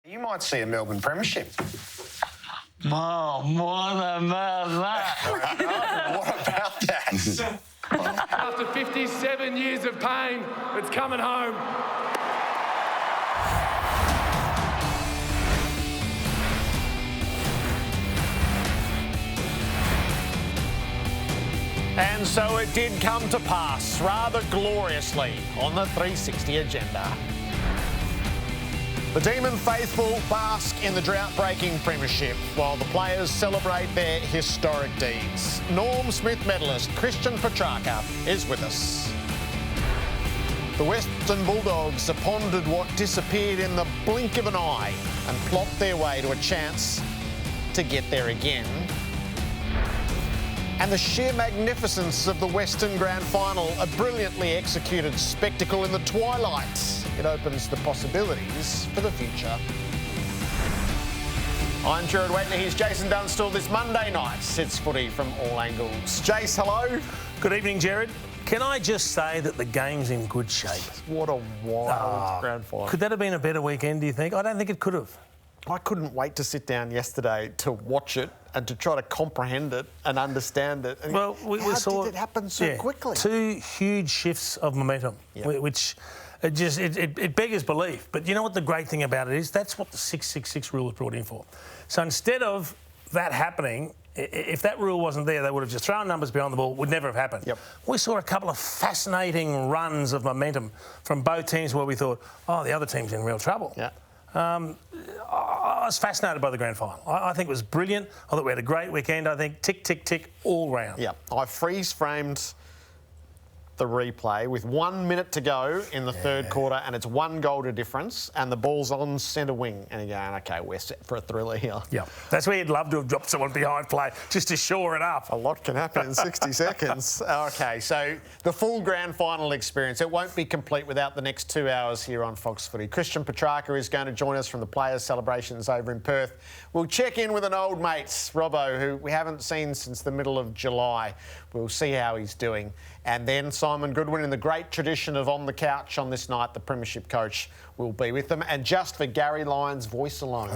You might see a Melbourne premiership. Mom, what about that? What about that? After 57 years of pain, it's coming home. And so it did come to pass, rather gloriously, on the 360 agenda. The Demon faithful bask in the drought-breaking premiership while the players celebrate their historic deeds. Norm Smith medalist Christian Petracca is with us. The Western Bulldogs have pondered what disappeared in the blink of an eye and plopped their way to a chance to get there again. And the sheer magnificence of the Western Grand Final, a brilliantly executed spectacle in the twilight. It opens the possibilities for the future. I'm Jared Wetner, here's Jason Dunstall. This Monday night, Sits Footy from all angles. Jace, hello. Good evening, Jared. Can I just say that the game's in good shape? What a wild Grand Final. Could that have been a better weekend, do you think? I don't think it could have. I couldn't wait to sit down yesterday to watch it and to try to comprehend it and understand it. And well, we saw did it happen so quickly? Two huge shifts of momentum, which it beggars belief. But you know what the great thing about it is? That's what the 666 rule was brought in for. So instead of that happening, if that rule wasn't there, they would have just thrown numbers behind the ball. It would never have happened. Yep. We saw a couple of fascinating runs of momentum from both teams where we thought, oh, the other team's in real trouble. Yeah. I was fascinated by the grand final. I think it was brilliant. I thought we had a great weekend. I think tick, tick, tick all round. Yeah, I freeze-framed the replay with 1 minute to go in the third quarter, and it's 1 goal to difference, and the ball's on centre wing, and you're going, OK, we're set for a thriller here. Yeah, that's where you'd love to have dropped someone behind play just to shore it up. A lot can happen in 60 seconds. OK, so the full grand final experience, it won't be complete without the next 2 hours here on Fox Footy. Christian Petracca is going to join us from the Players' Celebrations over in Perth. We'll check in with an old mate, Robbo, who we haven't seen since the middle of July. We'll see how he's doing. And then Simon Goodwin, in the great tradition of On the Couch on this night, the Premiership coach, will be with them. And just for Gary Lyon's voice alone,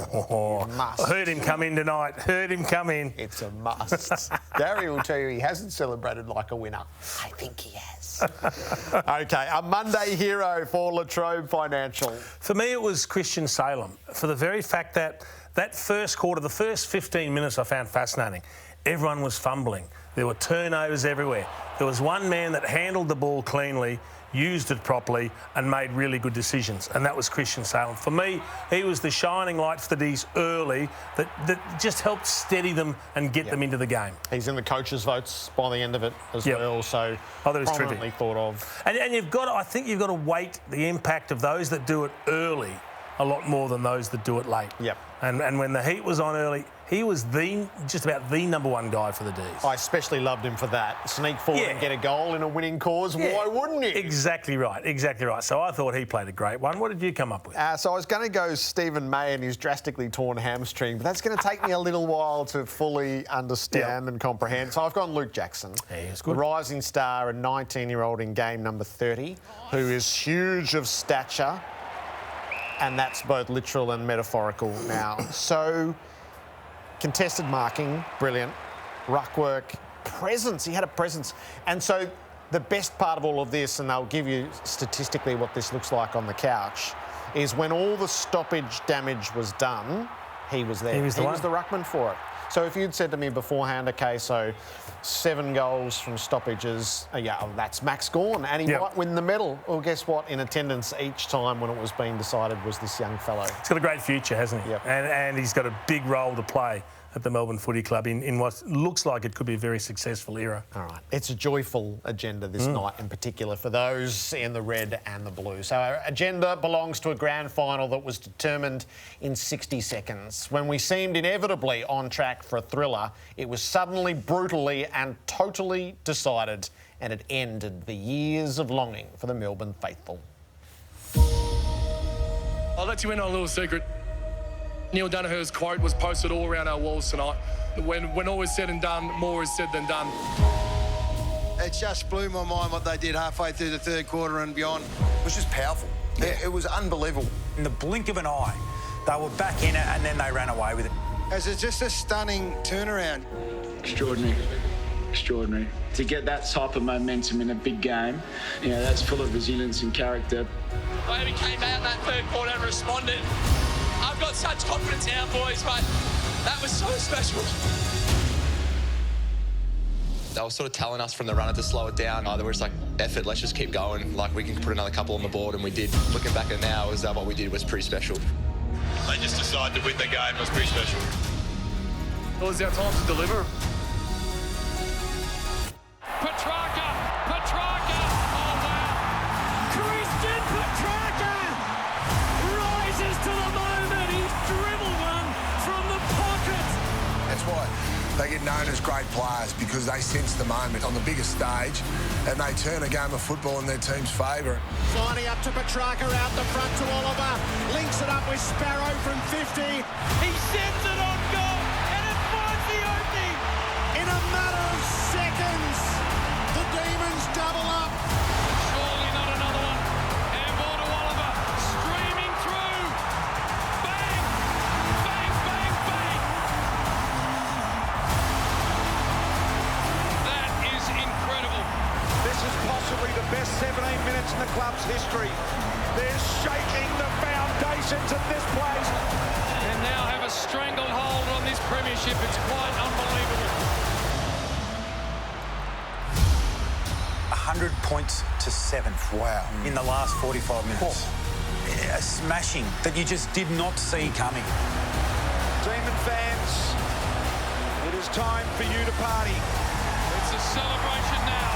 must. I heard him come in tonight. Heard him come in. It's a must. Gary will tell you he hasn't celebrated like a winner. I think he has. OK, a Monday hero for Latrobe Financial. For me, it was Christian Salem, for the very fact that that first quarter, the first 15 minutes I found fascinating. Everyone was fumbling. There were turnovers everywhere. There was one man that handled the ball cleanly, used it properly and made really good decisions, and that was Christian Salem. For me, he was the shining light for the D's early that just helped steady them and get them into the game. He's in the coaches' votes by the end of it as well, so prominently thought of. And you've got to, I think you've got to weight the impact of those that do it early a lot more than those that do it late. Yep. And when the heat was on early, he was just about the #1 guy for the D's. I especially loved him for that. Sneak forward and get a goal in a winning cause. Yeah. Why wouldn't he? Exactly right, exactly right. So I thought he played a great one. What did you come up with? So I was going to go Stephen May and his drastically torn hamstring, but that's going to take me a little while to fully understand and comprehend. So I've gone Luke Jackson. He's good. The rising star, a 19-year-old in game number 30, who is huge of stature, and that's both literal and metaphorical now. So contested marking, brilliant. Ruck work, presence. He had a presence. And so the best part of all of this, and they'll give you statistically what this looks like on the couch, is when all the stoppage damage was done, he was there. He was the ruckman for it. So if you'd said to me beforehand, OK, so 7 goals from stoppages, that's Max Gawn, and he might win the medal. Well, guess what? In attendance each time when it was being decided was this young fellow. He's got a great future, hasn't he? Yep. And he's got a big role to play at the Melbourne Footy Club in what looks like it could be a very successful era. All right. It's a joyful agenda this night in particular for those in the red and the blue. So our agenda belongs to a grand final that was determined in 60 seconds. When we seemed inevitably on track for a thriller, it was suddenly, brutally and totally decided, and it ended the years of longing for the Melbourne faithful. I'll let you in on a little secret. Neil Danaher's quote was posted all around our walls tonight. When all is said and done, more is said than done. It just blew my mind what they did halfway through the third quarter and beyond. It was just powerful. Yeah. It was unbelievable. In the blink of an eye, They were back in it and then they ran away with it. As it's just a stunning turnaround. Extraordinary. Extraordinary. To get that type of momentum in a big game, that's full of resilience and character. The way we came out in that third quarter and responded, I've got such confidence now, boys, but that was so special. They were sort of telling us from the runner to slow it down. They were just like, effort, let's just keep going. Like, we can put another couple on the board, and we did. Looking back at it now, is that what we did was pretty special. They just decided to win the game. It was pretty special. It was our time to deliver. Petracca! Oh, wow! Christian Petracca rises to the moment. He's dribbled one from the pocket. That's why they get known as great players, because they sense the moment on the biggest stage and they turn a game of football in their team's favour. Viney up to Petracca, out the front to Oliver. Links it up with Sparrow from 50. He sends it on goal and it finds the opening. In a matter of seconds, the Demons double up. Surely not another one. Handball to Oliver, streaming through. Bang! Bang, bang, bang! That is incredible. This is possibly the best 17 minutes in the club's history. They're shaking the foundations of this place. And now have a stranglehold on this premiership. It's quite unbelievable. 100 points to 7. Wow. In the last 45 minutes. A smashing that you just did not see coming. Demon fans, it is time for you to party. It's a celebration now.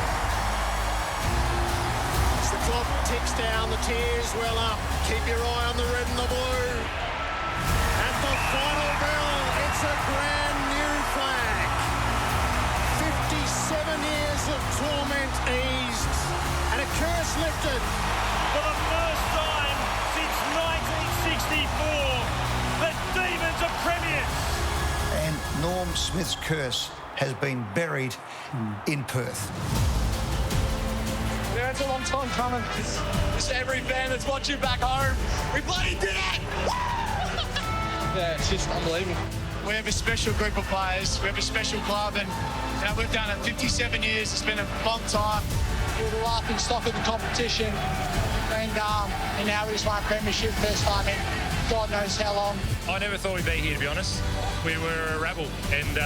As the clock ticks down, the tears well up. Keep your eye on the red and the blue. At the final bell, it's a brand new flag. 57 years of torment eased and a curse lifted. For the first time since 1964, the Demons are premiers. And Norm Smith's curse has been buried in Perth. Yeah, it's a long time coming. Just every fan that's watching back home, we bloody did it! Yeah, it's just unbelievable. We have a special group of players. We have a special club, and we've done it 57 years. It's been a long time. We were the laughing stock of the competition, and now we just won a premiership first time in God knows how long. I never thought we'd be here, to be honest. We were a rabble, and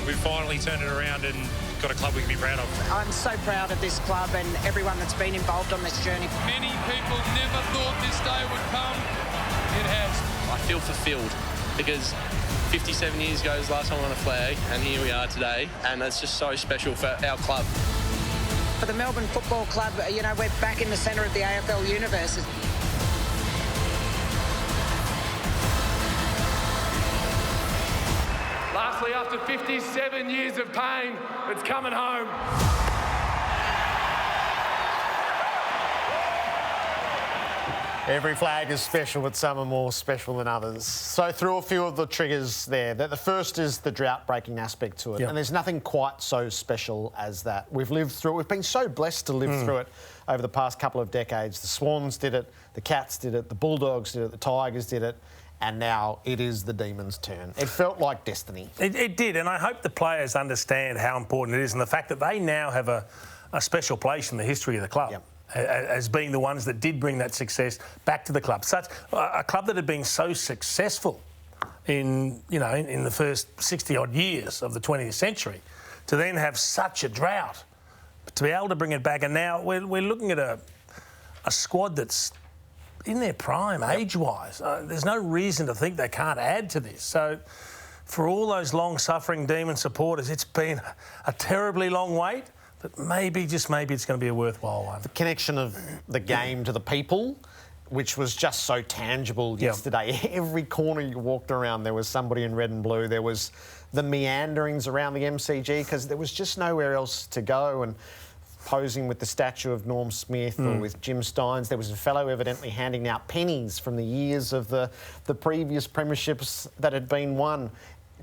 we finally turned it around and got a club we can be proud of. I'm so proud of this club and everyone that's been involved on this journey. Many people never thought this day would come. It has. I feel fulfilled because 57 years ago was the last time I won a flag, and here we are today, and that's just so special for our club. For the Melbourne Football Club, we're back in the centre of the AFL universe. Lastly, after 57 years of pain, it's coming home. Every flag is special, but some are more special than others. So through a few of the triggers there, the first is the drought-breaking aspect to it. Yep. And there's nothing quite so special as that. We've lived through it. We've been so blessed to live through it over the past couple of decades. The Swans did it, the Cats did it, the Bulldogs did it, the Tigers did it, and now it is the Demons' turn. It felt like destiny. It did, and I hope the players understand how important it is and the fact that they now have a special place in the history of the club. Yep. As being the ones that did bring that success back to the club. Such a club that had been so successful in the first 60-odd years of the 20th century, to then have such a drought, to be able to bring it back. And now we're looking at a squad that's in their prime, age-wise. There's no reason to think they can't add to this. So for all those long-suffering Demon supporters, it's been a terribly long wait. But maybe, just maybe, it's going to be a worthwhile one. The connection of the game to the people, which was just so tangible yesterday. Every corner you walked around, there was somebody in red and blue. There was the meanderings around the MCG because there was just nowhere else to go. And posing with the statue of Norm Smith or with Jim Steins, there was a fellow evidently handing out pennies from the years of the previous premierships that had been won.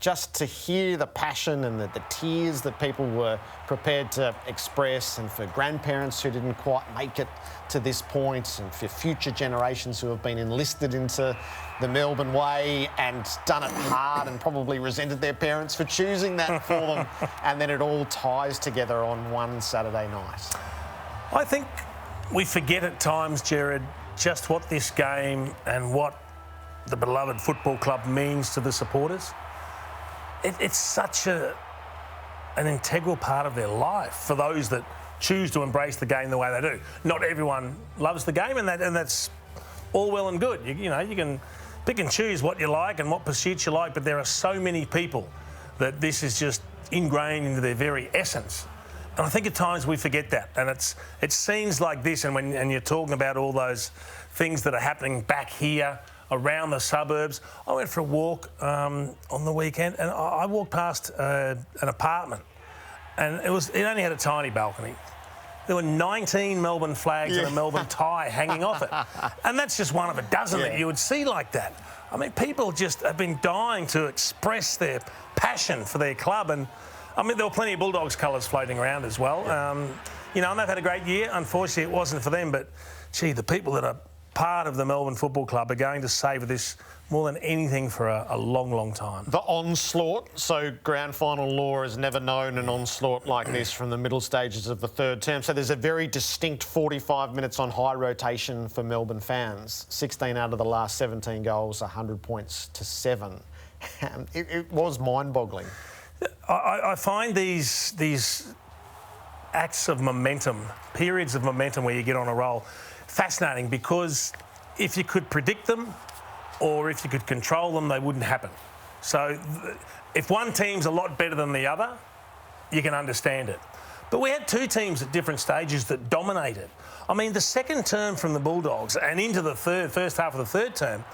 just to hear the passion and the tears that people were prepared to express, and for grandparents who didn't quite make it to this point, and for future generations who have been enlisted into the Melbourne way and done it hard and probably resented their parents for choosing that for them, and then it all ties together on one Saturday night. I think we forget at times, Jared, just what this game and what the beloved football club means to the supporters. It's such an integral part of their life for those that choose to embrace the game the way they do. Not everyone loves the game, and that's all well and good. You know, you can pick and choose what you like and what pursuits you like, but there are so many people that this is just ingrained into their very essence. And I think at times we forget that. And it's scenes like this, and you're talking about all those things that are happening back here around the suburbs. I went for a walk on the weekend, and I walked past an apartment, and it only had a tiny balcony. There were 19 Melbourne flags and a Melbourne tie hanging off it. And that's just one of a dozen that you would see like that. I mean, people just have been dying to express their passion for their club. And, I mean, there were plenty of Bulldogs colours floating around as well. You know, and they've had a great year. Unfortunately, it wasn't for them. But, gee, the people that are part of the Melbourne Football Club are going to savour this more than anything for a long, long time. The onslaught, so grand final law has never known an onslaught like this from the middle stages of the third term. So there's a very distinct 45 minutes on high rotation for Melbourne fans. 16 out of the last 17 goals, 100 points to 7. It was mind-boggling. I find these acts of momentum, periods of momentum where you get on a roll, fascinating, because if you could predict them or if you could control them, they wouldn't happen. So if one team's a lot better than the other, you can understand it. But we had two teams at different stages that dominated. I mean, the second term from the Bulldogs and into the first half of the third term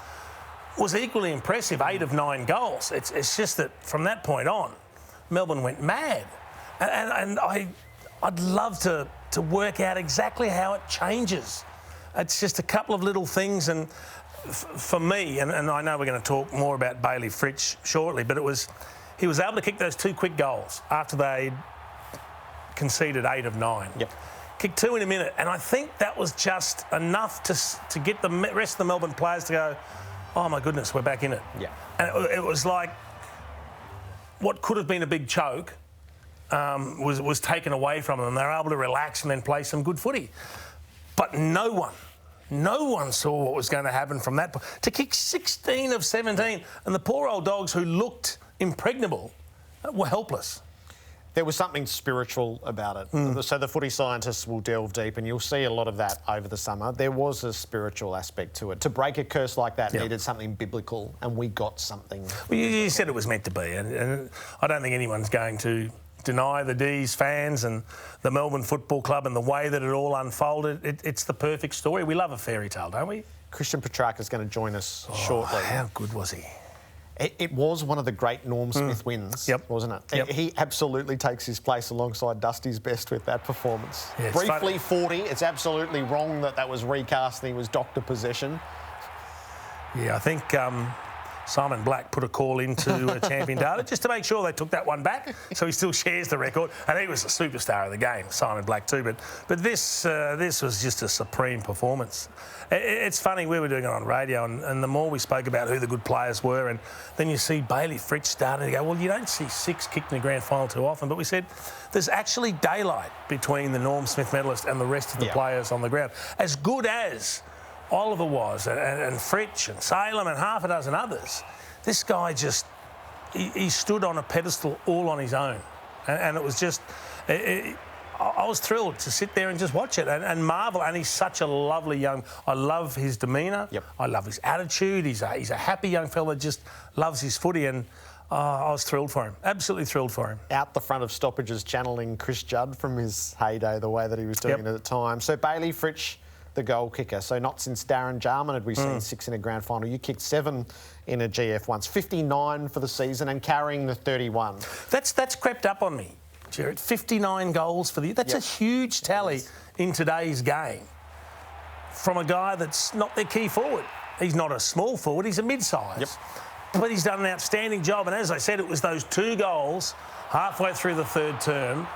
was equally impressive, 8 of 9 goals. It's just that from that point on, Melbourne went mad. And I'd love to work out exactly how it changes. It's just a couple of little things, and for me, and I know we're going to talk more about Bayley Fritsch shortly, but he was able to kick those 2 quick goals after they conceded 8 of 9. Yep. Kicked 2 in a minute, and I think that was just enough to get the rest of the Melbourne players to go, oh my goodness, we're back in it. Yeah. And it was like what could have been a big choke was taken away from them. They were able to relax and then play some good footy. But no one saw what was going to happen from that point. To kick 16 of 17, and the poor old Dogs who looked impregnable were helpless. There was something spiritual about it. So the footy scientists will delve deep, and you'll see a lot of that over the summer. There was a spiritual aspect to it. To break a curse like that needed something biblical, and we got something. Well, you said it was meant to be, and I don't think anyone's going to deny the D's fans and the Melbourne Football Club and the way that it all unfolded. It's the perfect story. We love a fairy tale, don't we? Christian Petracca is going to join us shortly. How good was he? It was one of the great Norm Smith wins, wasn't it? Yep. He absolutely takes his place alongside Dusty's best with that performance. Yeah, Briefly 40, it's absolutely wrong that was recast and he was doctor possession. Yeah, I think Simon Black put a call into Champion Data just to make sure they took that one back, so he still shares the record. And he was a superstar of the game, Simon Black too. But this was just a supreme performance. It's funny, we were doing it on radio, and the more we spoke about who the good players were, and then you see Bayley Fritsch starting to go, well, you don't see 6 kicked in the grand final too often. But we said there's actually daylight between the Norm Smith medalist and the rest of the players on the ground. As good as Oliver was, and Fritsch and Salem and half a dozen others, this guy just, he stood on a pedestal all on his own. And it was just, I was thrilled to sit there and just watch it and marvel. And he's such a lovely I love his demeanour. Yep. I love his attitude. He's a happy young fella that just loves his footy, and I was thrilled for him. Absolutely thrilled for him. Out the front of stoppages, channeling Chris Judd from his heyday, the way that he was doing it at the time. So Bayley Fritsch, the goal kicker. So not since Darren Jarman had we seen 6 in a grand final. You kicked 7 in a GF once, 59 for the season and carrying the 31. That's crept up on me, Jared. 59 goals for the year. That's a huge tally in today's game from a guy that's not their key forward. He's not a small forward, he's a mid-size. But he's done an outstanding job. And as I said, it was those 2 goals halfway through the third term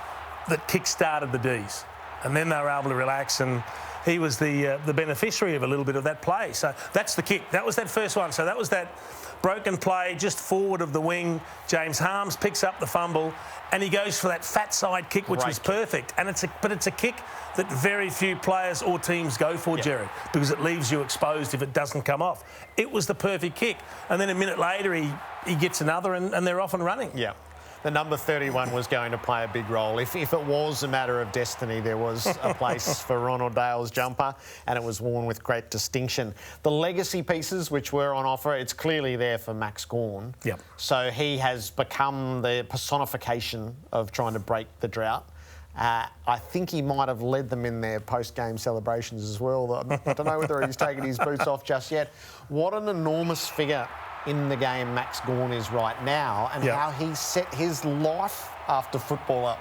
that kick-started the D's. And then they were able to relax, and he was the beneficiary of a little bit of that play. So that's the kick. That was that first one. So that was that broken play just forward of the wing. James Harms picks up the fumble, and he goes for that fat side kick, which was perfect. And it's a kick that very few players or teams go for, Jared, because it leaves you exposed if it doesn't come off. It was the perfect kick. And then a minute later, he gets another, and they're off and running. Yeah. The number 31 was going to play a big role. If it was a matter of destiny, there was a place for Ronald Dale's jumper, and it was worn with great distinction. The legacy pieces which were on offer, it's clearly there for Max Gawn. Yep. So he has become the personification of trying to break the drought. I think he might have led them in their post-game celebrations as well. I don't know whether he's taken his boots off just yet. What an enormous figure in the game Max Gawn is right now, and how he set his life after football up.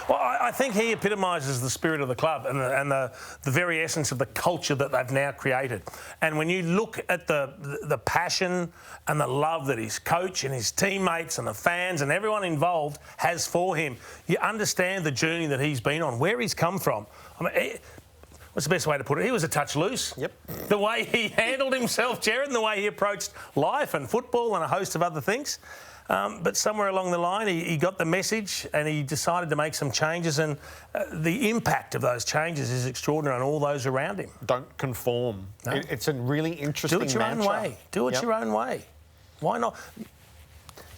Well, I think he epitomises the spirit of the club and the very essence of the culture that they've now created. And when you look at the passion and the love that his coach and his teammates and the fans and everyone involved has for him, you understand the journey that he's been on, where he's come from. I mean, what's the best way to put it? He was a touch loose. Yep. The way he handled himself, Jared, and the way he approached life and football and a host of other things. But somewhere along the line, he got the message and he decided to make some changes, and the impact of those changes is extraordinary on all those around him. Don't conform. No. It's a really interesting mantra. Do it your own way. Do it your own way. Why not?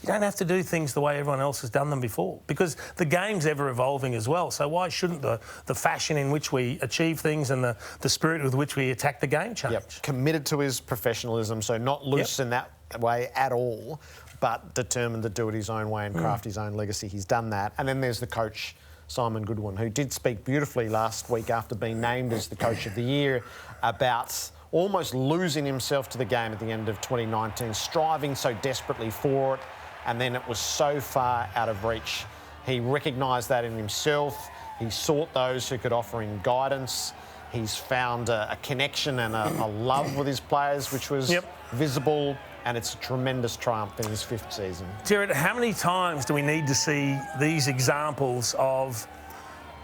You don't have to do things the way everyone else has done them before, because the game's ever evolving as well. So why shouldn't the fashion in which we achieve things and the spirit with which we attack the game change? Yep. Committed to his professionalism, so not loose in that way at all, but determined to do it his own way and craft his own legacy. He's done that. And then there's the coach, Simon Goodwin, who did speak beautifully last week after being named as the Coach of the Year about almost losing himself to the game at the end of 2019, striving so desperately for it, and then it was so far out of reach. He recognised that in himself. He sought those who could offer him guidance. He's found a connection and a love with his players, which was visible, and it's a tremendous triumph in his 5th season. Jared, how many times do we need to see these examples of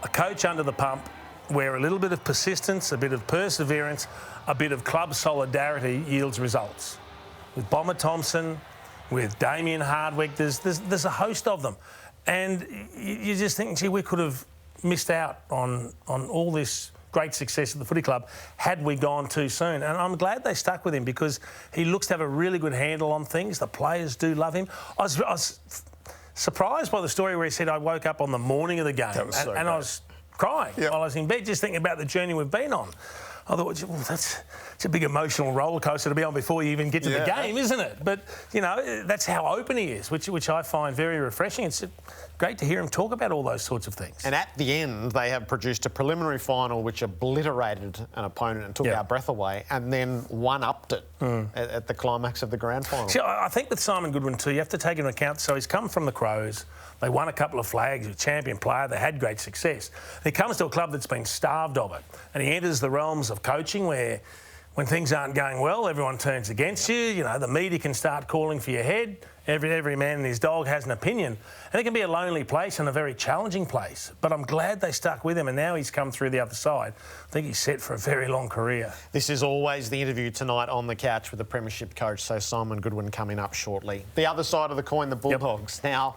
a coach under the pump where a little bit of persistence, a bit of perseverance, a bit of club solidarity yields results? With Bomber Thompson, with Damien Hardwick, there's a host of them. And you just think, gee, we could have missed out on all this great success at the footy club had we gone too soon. And I'm glad they stuck with him, because he looks to have a really good handle on things. The players do love him. I was surprised by the story where he said, I woke up on the morning of the game and I was crying while I was in bed, just thinking about the journey we've been on. I thought, well, it's a big emotional roller coaster to be on before you even get to the game, isn't it? But, you know, that's how open he is, which I find very refreshing. It's great to hear him talk about all those sorts of things. And at the end, they have produced a preliminary final which obliterated an opponent and took our breath away, and then one-upped it at the climax of the grand final. See, I think with Simon Goodwin too, you have to take into account, so he's come from the Crows. They won a couple of flags, a champion player, they had great success. And he comes to a club that's been starved of it, and he enters the realms of coaching where when things aren't going well, everyone turns against you. You know, the media can start calling for your head. Every man and his dog has an opinion. And it can be a lonely place and a very challenging place. But I'm glad they stuck with him, and now he's come through the other side. I think he's set for a very long career. This is always the interview tonight on the couch with the Premiership coach, so Simon Goodwin coming up shortly. The other side of the coin, the Bulldogs. Now,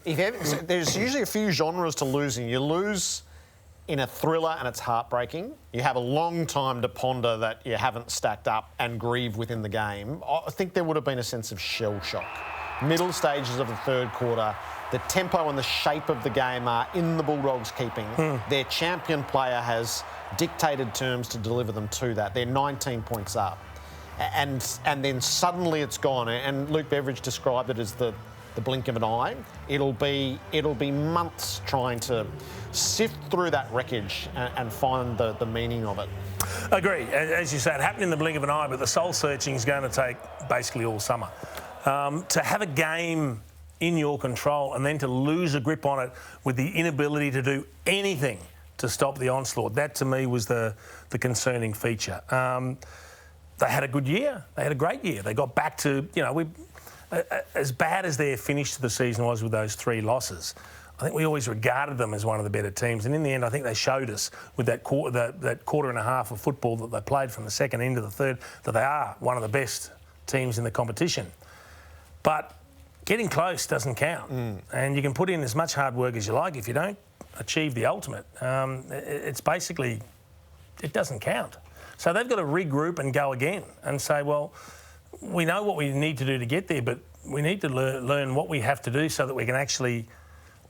there's usually a few genres to losing. You lose in a thriller and it's heartbreaking. You have a long time to ponder that you haven't stacked up and grieve within the game. I think there would have been a sense of shell shock. Middle stages of the third quarter, the tempo and the shape of the game are in the Bulldogs' keeping. Their champion player has dictated terms to deliver them to that. They're 19 points up. And then suddenly it's gone. And Luke Beveridge described it as the blink of an eye. It'll be months trying to sift through that wreckage and find the meaning of it. Agree. As you say, it happened in the blink of an eye, but the soul searching is going to take basically all summer. To have a game in your control and then to lose a grip on it with the inability to do anything to stop the onslaught, that to me was the concerning feature. They had a good year. They had a great year. They got back to, you know, as bad as their finish to the season was with those 3 losses, I think we always regarded them as one of the better teams. And in the end, I think they showed us with that quarter and a half of football that they played from the second into the third that they are one of the best teams in the competition. But getting close doesn't count. And you can put in as much hard work as you like. If you don't achieve the ultimate, it's basically, it doesn't count. So they've got to regroup and go again and say, well, we know what we need to do to get there, but we need to learn what we have to do so that we can actually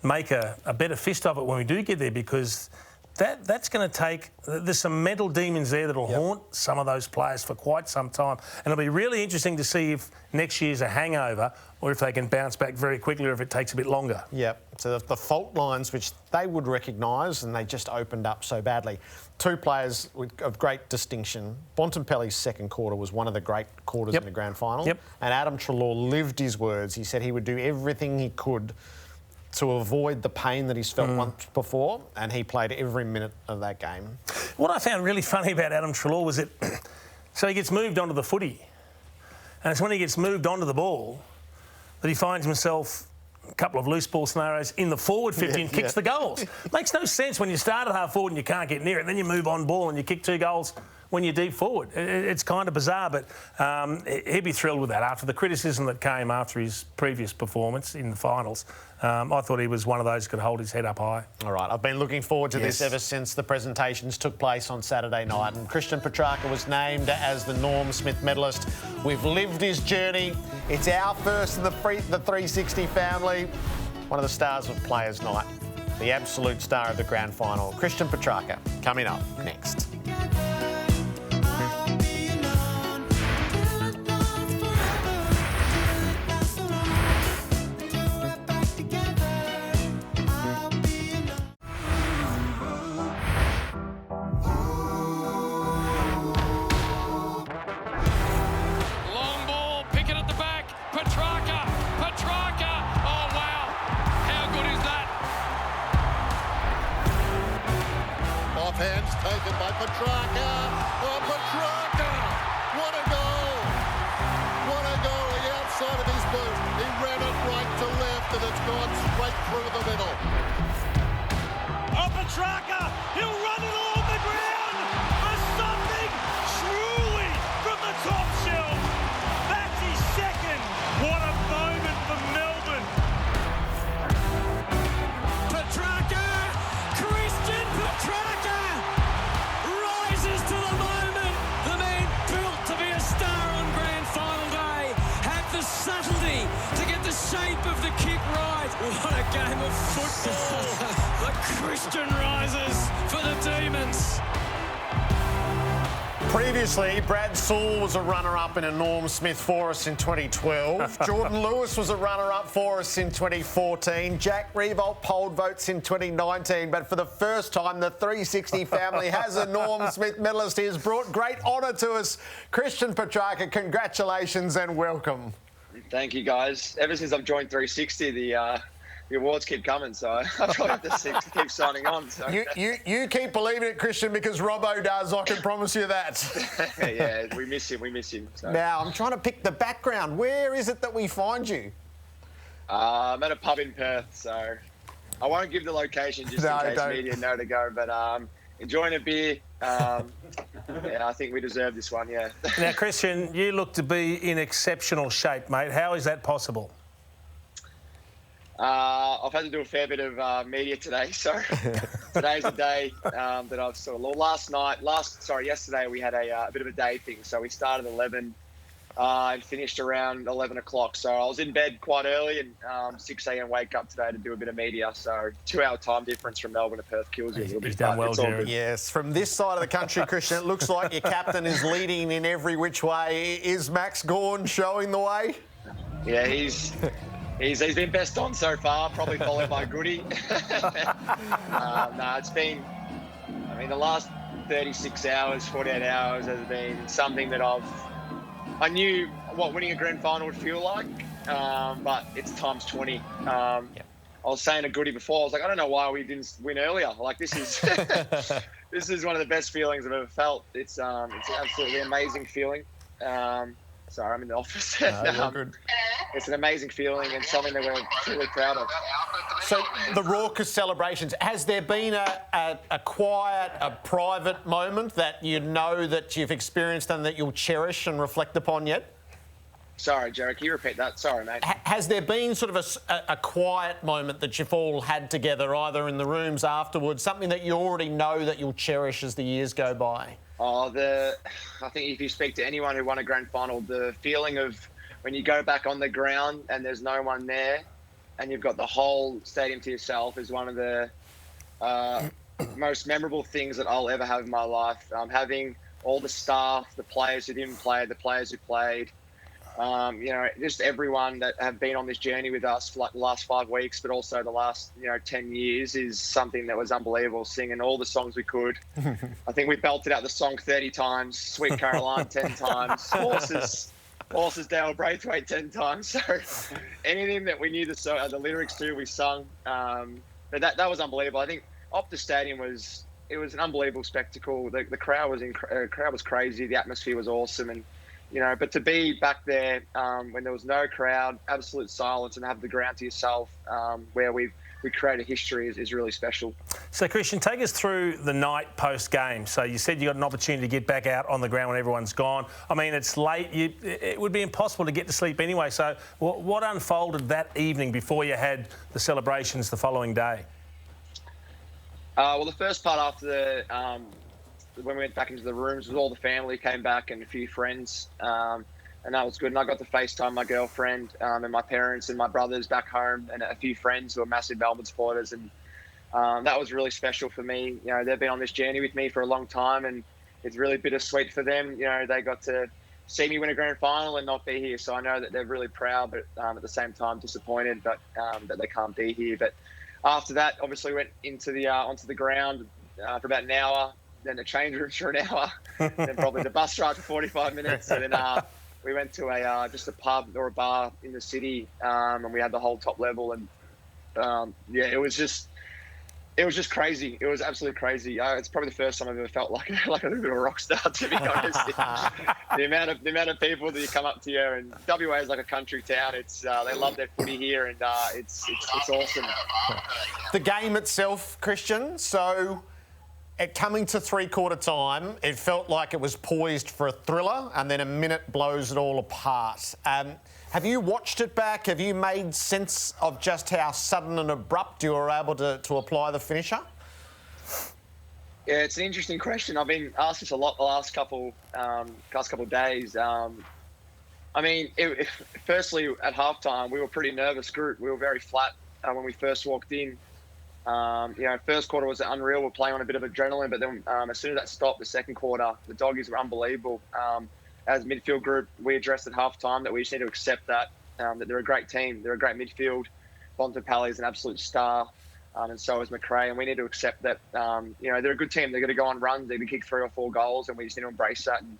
make a better fist of it when we do get there, because that's going to take... There's some mental demons there that'll haunt some of those players for quite some time. And it'll be really interesting to see if next year's a hangover or if they can bounce back very quickly or if it takes a bit longer. Yep. So the fault lines, which they would recognise, and they just opened up so badly. 2 players of great distinction. Bontempelli's second quarter was one of the great quarters in the grand final. And Adam Treloar lived his words. He said he would do everything he could to avoid the pain that he's felt once before, and he played every minute of that game. What I found really funny about Adam Treloar was that so he gets moved onto the footy, and it's when he gets moved onto the ball that he finds himself a couple of loose ball scenarios in the forward 50 and kicks the goals. Makes no sense when you start at half forward and you can't get near it, then you move on ball and you kick 2 goals when you're deep forward. It's kind of bizarre, but he'd be thrilled with that. After the criticism that came after his previous performance in the finals, I thought he was one of those who could hold his head up high. All right, I've been looking forward to this ever since the presentations took place on Saturday night, and Christian Petracca was named as the Norm Smith medalist. We've lived his journey. It's our first in the 360 family. One of the stars of Players' Night, the absolute star of the grand final, Christian Petracca, coming up next. Taken by Petracca. Oh, Petracca! What a goal! What a goal! The outside of his boot. He ran it right to left, and it's gone straight through the middle. Oh, Petracca! He'll run it along the ground for something truly from the top shelf. That's his second. What a moment for Melbourne. Petracca! Christian Petracca! To the moment, the man built to be a star on grand final day, had the subtlety to get the shape of the kick right. What a game of football. The Christian rises for the Demons. Previously, Brad Sewell was a runner-up in a Norm Smith for us in 2012. Jordan Lewis was a runner-up for us in 2014. Jack Riewoldt polled votes in 2019. But for the first time, the 360 family has a Norm Smith medalist. He has brought great honour to us. Christian Petracca, congratulations and welcome. Thank you, guys. Ever since I've joined 360, the awards keep coming, so I probably have to keep signing on. So. You keep believing it, Christian, because Robbo does, I can promise you that. Yeah, we miss him. So. Now, I'm trying to pick the background. Where is it that we find you? I'm at a pub in Perth, so I won't give the location just in case media know to go, but enjoying a beer. Yeah, I think we deserve this one, yeah. Now, Christian, you look to be in exceptional shape, mate. How is that possible? I've had to do a fair bit of media today, so today's a day that I've sort of... yesterday we had a bit of a day thing, so we started at 11 and finished around 11 o'clock, so I was in bed quite early and 6 a.m. wake up today to do a bit of media, so 2-hour time difference from Melbourne to Perth kills you a little bit. He's done well, Jerry. Yes, from this side of the country, Christian, it looks like your captain is leading in every which way. Is Max Gawn showing the way? Yeah, He's been best on so far, probably followed by Goody. No, it's been... I mean, the last 36 hours, 48 hours has been something that I knew what winning a grand final would feel like, but it's times 20. I was saying to Goody before, I was like, I don't know why we didn't win earlier. Like, this is this is one of the best feelings I've ever felt. It's an absolutely amazing feeling. Sorry, I'm in the office. No, you're good. it's an amazing feeling and something that we're truly proud of. So the raucous celebrations, has there been a quiet, a private moment that you know that you've experienced and that you'll cherish and reflect upon yet? Sorry, Jared, can you repeat that? Sorry, mate. Has there been sort of a quiet moment that you've all had together, either in the rooms afterwards, something that you already know that you'll cherish as the years go by? I think if you speak to anyone who won a grand final, the feeling of when you go back on the ground and there's no one there and you've got the whole stadium to yourself is one of the most memorable things that I'll ever have in my life. Having all the staff, the players who didn't play, the players who played, just everyone that have been on this journey with us for like the last 5 weeks, but also the last, 10 years is something that was unbelievable. Singing all the songs we could. I think we belted out the song 30 times, Sweet Caroline 10 times, Horses Dale Braithwaite 10 times. So anything that we knew the lyrics to, we sung. But that was unbelievable. I think Optus Stadium was an unbelievable spectacle. The crowd was crazy. The atmosphere was awesome, and but to be back there when there was no crowd, absolute silence, and have the ground to yourself, where we created history is really special. So, Christian, take us through the night post-game. So you said you got an opportunity to get back out on the ground when everyone's gone. I mean, it's late. It would be impossible to get to sleep anyway. So what unfolded that evening before you had the celebrations the following day? Well, the first part after when we went back into the rooms was all the family came back and a few friends, and that was good. And I got to FaceTime my girlfriend and my parents and my brothers back home and a few friends who are massive Melbourne supporters, and that was really special for me. They've been on this journey with me for a long time, and it's really bittersweet for them. They got to see me win a grand final and not be here, so I know that they're really proud, but at the same time disappointed that they can't be here. But after that, obviously, we went into onto the ground for about an hour. Then the change rooms for an hour, then probably the bus ride for 45 minutes, and then we went to just a pub or a bar in the city, and we had the whole top level, and it was just crazy. It was absolutely crazy. It's probably the first time I've ever felt like a little bit of a rock star, to be honest. the amount of people that you come up to you, and WA is like a country town. It's they love their footy here, and it's awesome. The game itself, Christian. So, coming to three-quarter time, it felt like it was poised for a thriller, and then a minute blows it all apart. Have you watched it back? Have you made sense of just how sudden and abrupt you were able to apply the finisher? Yeah, it's an interesting question. I've been asked this a lot the last couple of days. Firstly, at halftime, we were a pretty nervous group. We were very flat when we first walked in. First quarter was unreal. We're playing on a bit of adrenaline, but then as soon as that stopped, the second quarter, the Doggies were unbelievable. As a midfield group, we addressed at halftime that we just need to accept that they're a great team. They're a great midfield. Bontempelli is an absolute star, and so is McRae. And we need to accept that, they're a good team. They're going to go on runs. They're going to kick 3 or 4 goals, and we just need to embrace that. And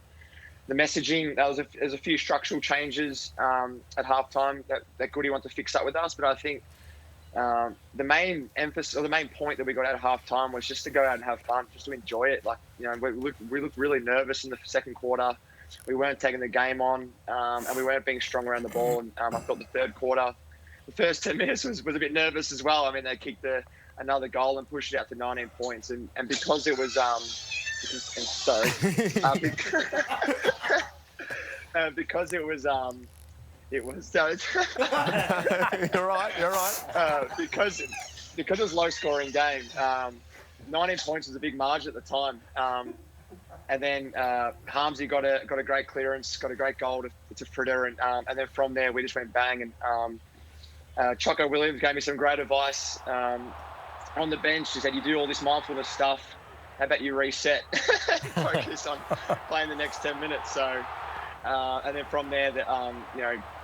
the messaging, there's a few structural changes at halftime that Goody wants to fix up with us, but I think the main emphasis or the main point that we got out of half time was just to go out and have fun, just to enjoy it. We looked really nervous in the second quarter. We weren't taking the game on, and we weren't being strong around the ball. And I thought the third quarter, the first 10 minutes was a bit nervous as well. I mean, they kicked another goal and pushed it out to 19 points. And because it was, because it was, You're right. Because it was a low-scoring game, 19 points was a big margin at the time. And then Harmsy got a great clearance, got a great goal to Fritter, and then from there we just went bang. And Choco Williams gave me some great advice on the bench. She said, "You do all this mindfulness stuff. How about you reset, focus on playing the next 10 minutes?" So. And then from there,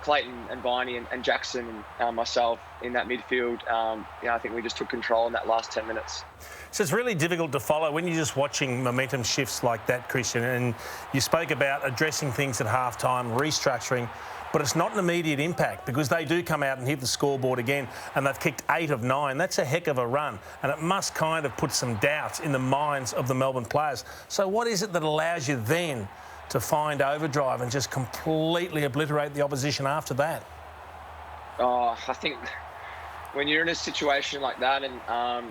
Clayton and Viney and Jackson and myself in that midfield, I think we just took control in that last 10 minutes. So it's really difficult to follow when you're just watching momentum shifts like that, Christian. And you spoke about addressing things at halftime, restructuring, but it's not an immediate impact because they do come out and hit the scoreboard again, and they've kicked 8 of 9. That's a heck of a run, and it must kind of put some doubt in the minds of the Melbourne players. So what is it that allows you then to find overdrive and just completely obliterate the opposition after that? I think when you're in a situation like that and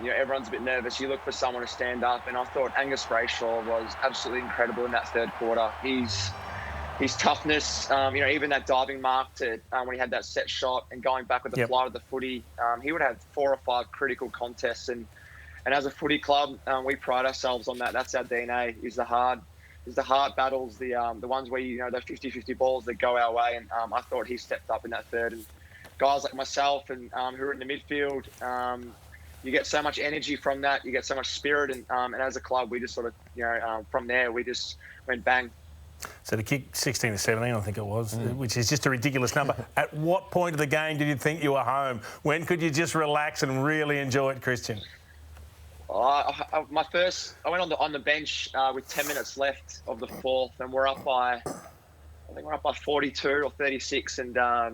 everyone's a bit nervous, you look for someone to stand up. And I thought Angus Brayshaw was absolutely incredible in that third quarter. His toughness, even that diving mark to when he had that set shot and going back with the flight of the footy, he would have 4 or 5 critical contests. And as a footy club, we pride ourselves on that. That's our DNA. Is the hard battles, the ones where the 50-50 balls that go our way. And I thought he stepped up in that third. And guys like myself and who are in the midfield, you get so much energy from that. You get so much spirit. And as a club, we just sort of, from there, we just went bang. So to kick 16-17, I think it was, which is just a ridiculous number. At what point of the game did you think you were home? When could you just relax and really enjoy it, Christian? I went on the bench with 10 minutes left of the fourth, and we're up by 42 or 36, and I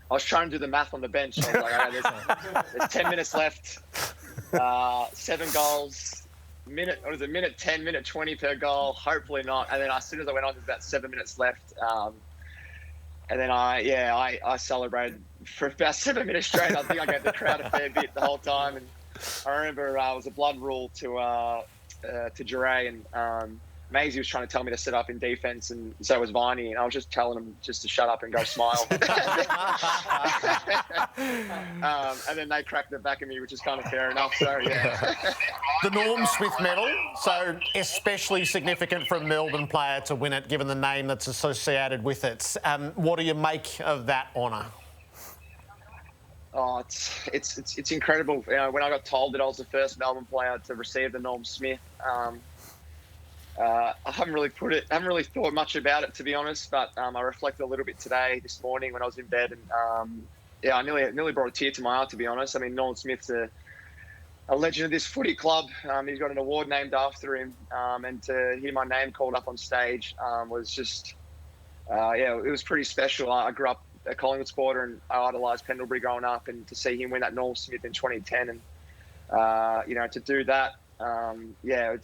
was trying to do the math on the bench. I was like, there's 10 minutes left, 7 goals. Minute 10, minute 20 per goal, hopefully not. And then as soon as I went on, there's about 7 minutes left. And then I celebrated for about 7 minutes straight. I think I gave the crowd a fair bit the whole time. And I remember it was a blood rule to Jure, and Maisie was trying to tell me to sit up in defence, and so was Viney, and I was just telling him just to shut up and go smile. And then they cracked the back of me, which is kind of fair enough. So yeah. The Norm Smith medal, so especially significant for a Melbourne player to win it, given the name that's associated with it. What do you make of that honour? Oh, it's incredible. When I got told that I was the first Melbourne player to receive the Norm Smith, I haven't really thought much about it, to be honest, but I reflected a little bit this morning when I was in bed, and I nearly brought a tear to my eye, to be honest. I mean, Norm Smith's a legend of this footy club. He's got an award named after him, and to hear my name called up on stage was just, it was pretty special. I grew up a Collingwood supporter, and I idolised Pendlebury growing up, and to see him win that Norm Smith in 2010, and to do that,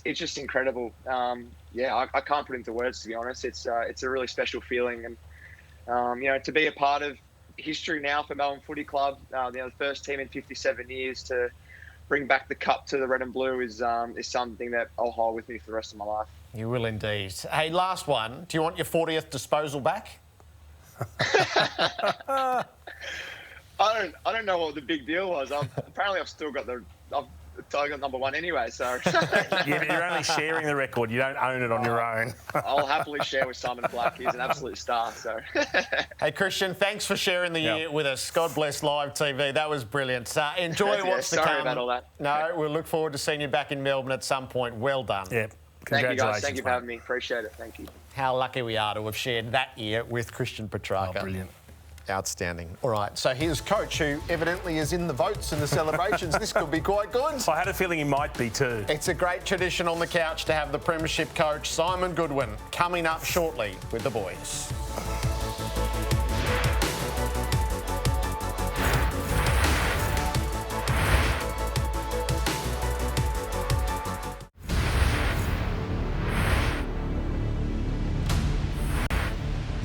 it's just incredible. I can't put into words, to be honest. It's a really special feeling, and to be a part of history now for Melbourne Footy Club, the first team in 57 years to bring back the cup to the red and blue is something that I'll hold with me for the rest of my life. You will indeed. Hey, last one. Do you want your 40th disposal back? I don't know what the big deal was. Apparently, I've still got I got number 1 anyway, so... Yeah, but you're only sharing the record. You don't own it on your own. I'll happily share with Simon Black. He's an absolute star, so... Hey, Christian, thanks for sharing the year with us. God bless Live TV. That was brilliant. Enjoy what's to come. Sorry about all that. No, we'll look forward to seeing you back in Melbourne at some point. Well done. Yeah. Thank you, guys. Thank you for having me. Appreciate it. Thank you. How lucky we are to have shared that year with Christian Petracca. Oh, brilliant. Outstanding. All right, so here's Coach, who evidently is in the votes in the celebrations. This could be quite good. I had a feeling he might be too. It's a great tradition on the couch to have the Premiership coach, Simon Goodwin, coming up shortly with the boys.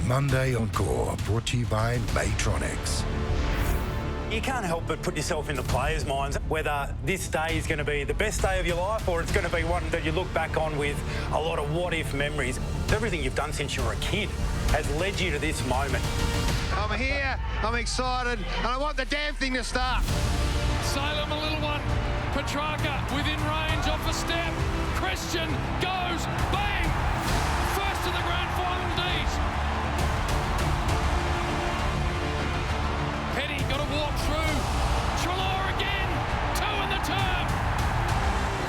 Monday Encore, brought to you by Matronics. You can't help but put yourself in the players' minds, whether this day is going to be the best day of your life or it's going to be one that you look back on with a lot of what-if memories. Everything you've done since you were a kid has led you to this moment. I'm here, I'm excited, and I want the damn thing to start. Salem, a little one. Petracca within range off a step. Christian goes, bang! First to the grand final D's. Petty got to walk through. Trelaw again. 2 in the term.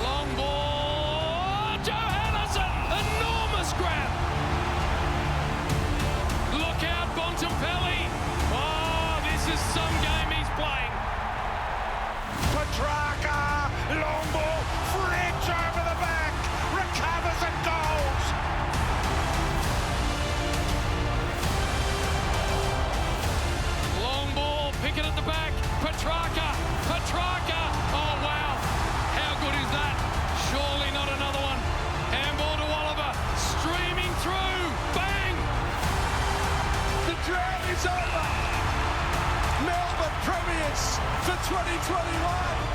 Long ball. Johannesson. Enormous grab. Look out, Bontempelli. Oh, this is some game he's playing. Petracca, long ball, Fritsch over the back, recovers and goal. chance for 2021.